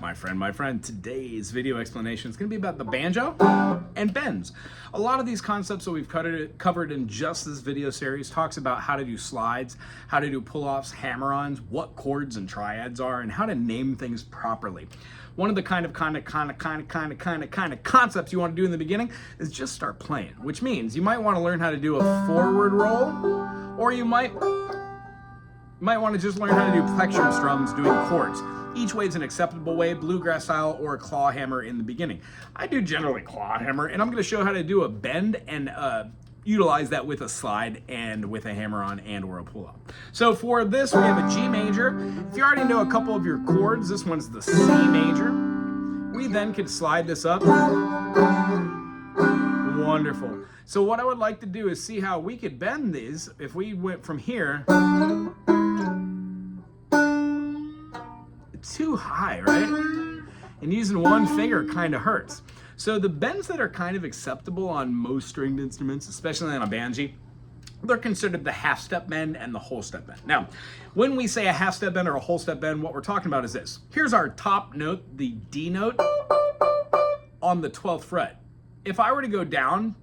My friend, today's video explanation is going to be about the banjo and bends. A lot of these concepts that we've covered in just this video series talks about how to do slides, how to do pull-offs, hammer-ons, what chords and triads are, and how to name things properly. One of the kind of concepts you want to do in the beginning is just start playing, which means you might want to learn how to do a forward roll, or you might want to just learn how to do plectrum strums doing chords. Each way is an acceptable way, bluegrass style or a claw hammer in the beginning. I do generally claw hammer, and I'm going to show how to do a bend and utilize that with a slide and with a hammer-on and or a pull-up. So for this, we have a G major. If you already know a couple of your chords, this one's the C major. We then could slide this up. Wonderful. So what I would like to do is see how we could bend these if we went from here. Too high, right? And using one finger kind of hurts. So the bends that are kind of acceptable on most stringed instruments, especially on a banjo, they're considered the half step bend and the whole step bend. Now, when we say a half step bend or a whole step bend, what we're talking about is this. Here's our top note, the D note on the 12th fret. If I were to go down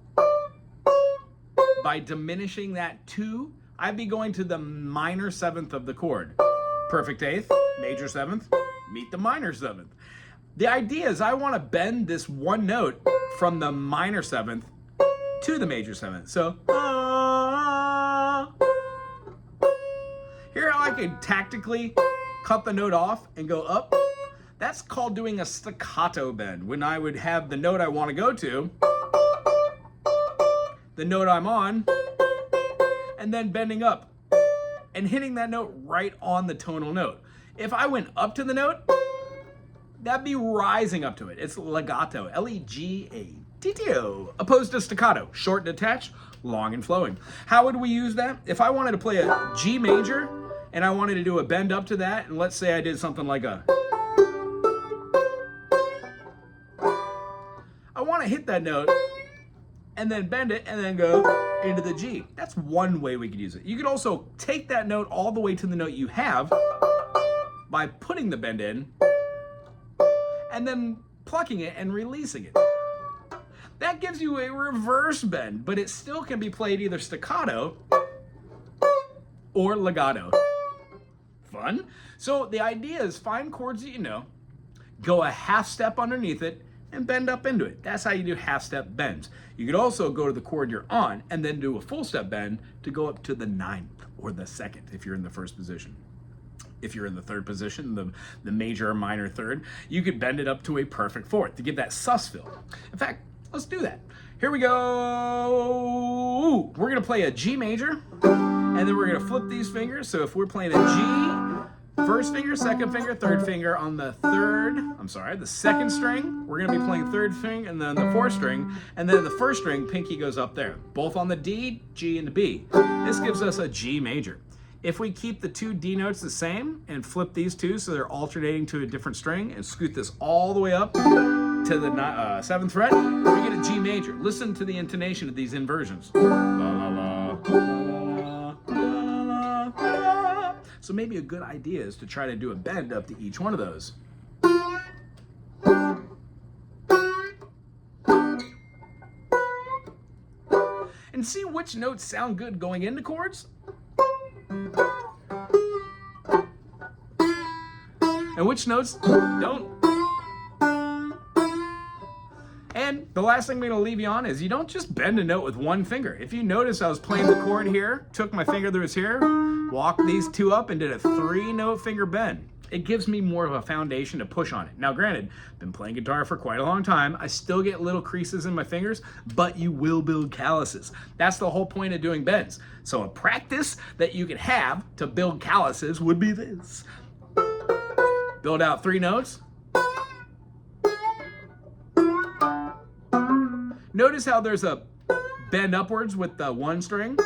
by diminishing that 2, I'd be going to the minor 7th of the chord. Perfect 8th, major 7th, meet the minor 7th. The idea is I want to bend this one note from the minor 7th to the major 7th. So, here how I could tactically cut the note off and go up. That's called doing a staccato bend, when I would have the note I want to go to, the note I'm on, and then bending up and hitting that note right on the tonal note. If I went up to the note, that'd be rising up to it. It's legato, L-E-G-A-T-T-O, opposed to staccato, short and detached, long and flowing. How would we use that? If I wanted to play a G major and I wanted to do a bend up to that, and let's say I did something like I want to hit that note and then bend it and then go into the G. That's one way we could use it. You could also take that note all the way to the note you have by putting the bend in and then plucking it and releasing it. That gives you a reverse bend, but it still can be played either staccato or legato. Fun? So the idea is find chords that you know, go a half step underneath it, and bend up into it. That's how you do half step bends. You could also go to the chord you're on and then do a full step bend to go up to the 9th or the 2nd if you're in the first position. If you're in the 3rd position, the major or minor 3rd, you could bend it up to a perfect 4th to give that sus fill. In fact, let's do that. Here we go. We're gonna play a G major, and then we're gonna flip these fingers. So if we're playing a G, first finger, second finger, third finger on the the 2nd string, we're gonna be playing 3rd string, and then the 4th string, and then the 1st string, pinky goes up there, both on the D, G, and the B. This gives us a G major. If we keep the 2 D notes the same and flip these 2 so they're alternating to a different string and scoot this all the way up to the 7th fret, we get a G major. Listen to the intonation of these inversions. La, la, la, la, la, la. So maybe a good idea is to try to do a bend up to each one of those. And see which notes sound good going into chords and which notes don't. And the last thing I'm gonna leave you on is you don't just bend a note with one finger. If you notice, I was playing the chord here, took my finger that was here, walked these 2 up and did a 3-note finger bend. It gives me more of a foundation to push on it. Now granted, I've been playing guitar for quite a long time. I still get little creases in my fingers, but you will build calluses. That's the whole point of doing bends. So a practice that you could have to build calluses would be this. Build out 3 notes. Notice how there's a bend upwards with the 1 string,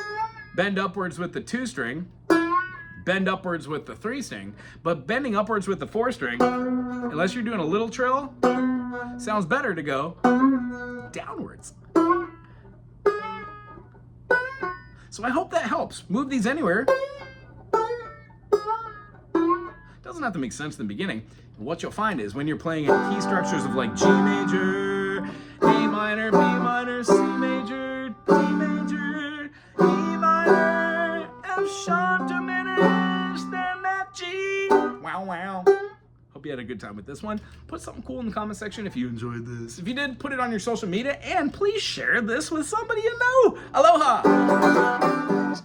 bend upwards with the 2 string, bend upwards with the 3 string, but bending upwards with the 4 string, unless you're doing a little trill, sounds better to go downwards. So I hope that helps. Move these anywhere. Doesn't have to make sense in the beginning. What you'll find is when you're playing in key structures of like G major, A minor, B minor, C major, D major, E minor, F sharp diminished, then that G. Wow, wow. Hope you had a good time with this one. Put something cool in the comment section if you enjoyed this. If you did, put it on your social media, and please share this with somebody you know. Aloha!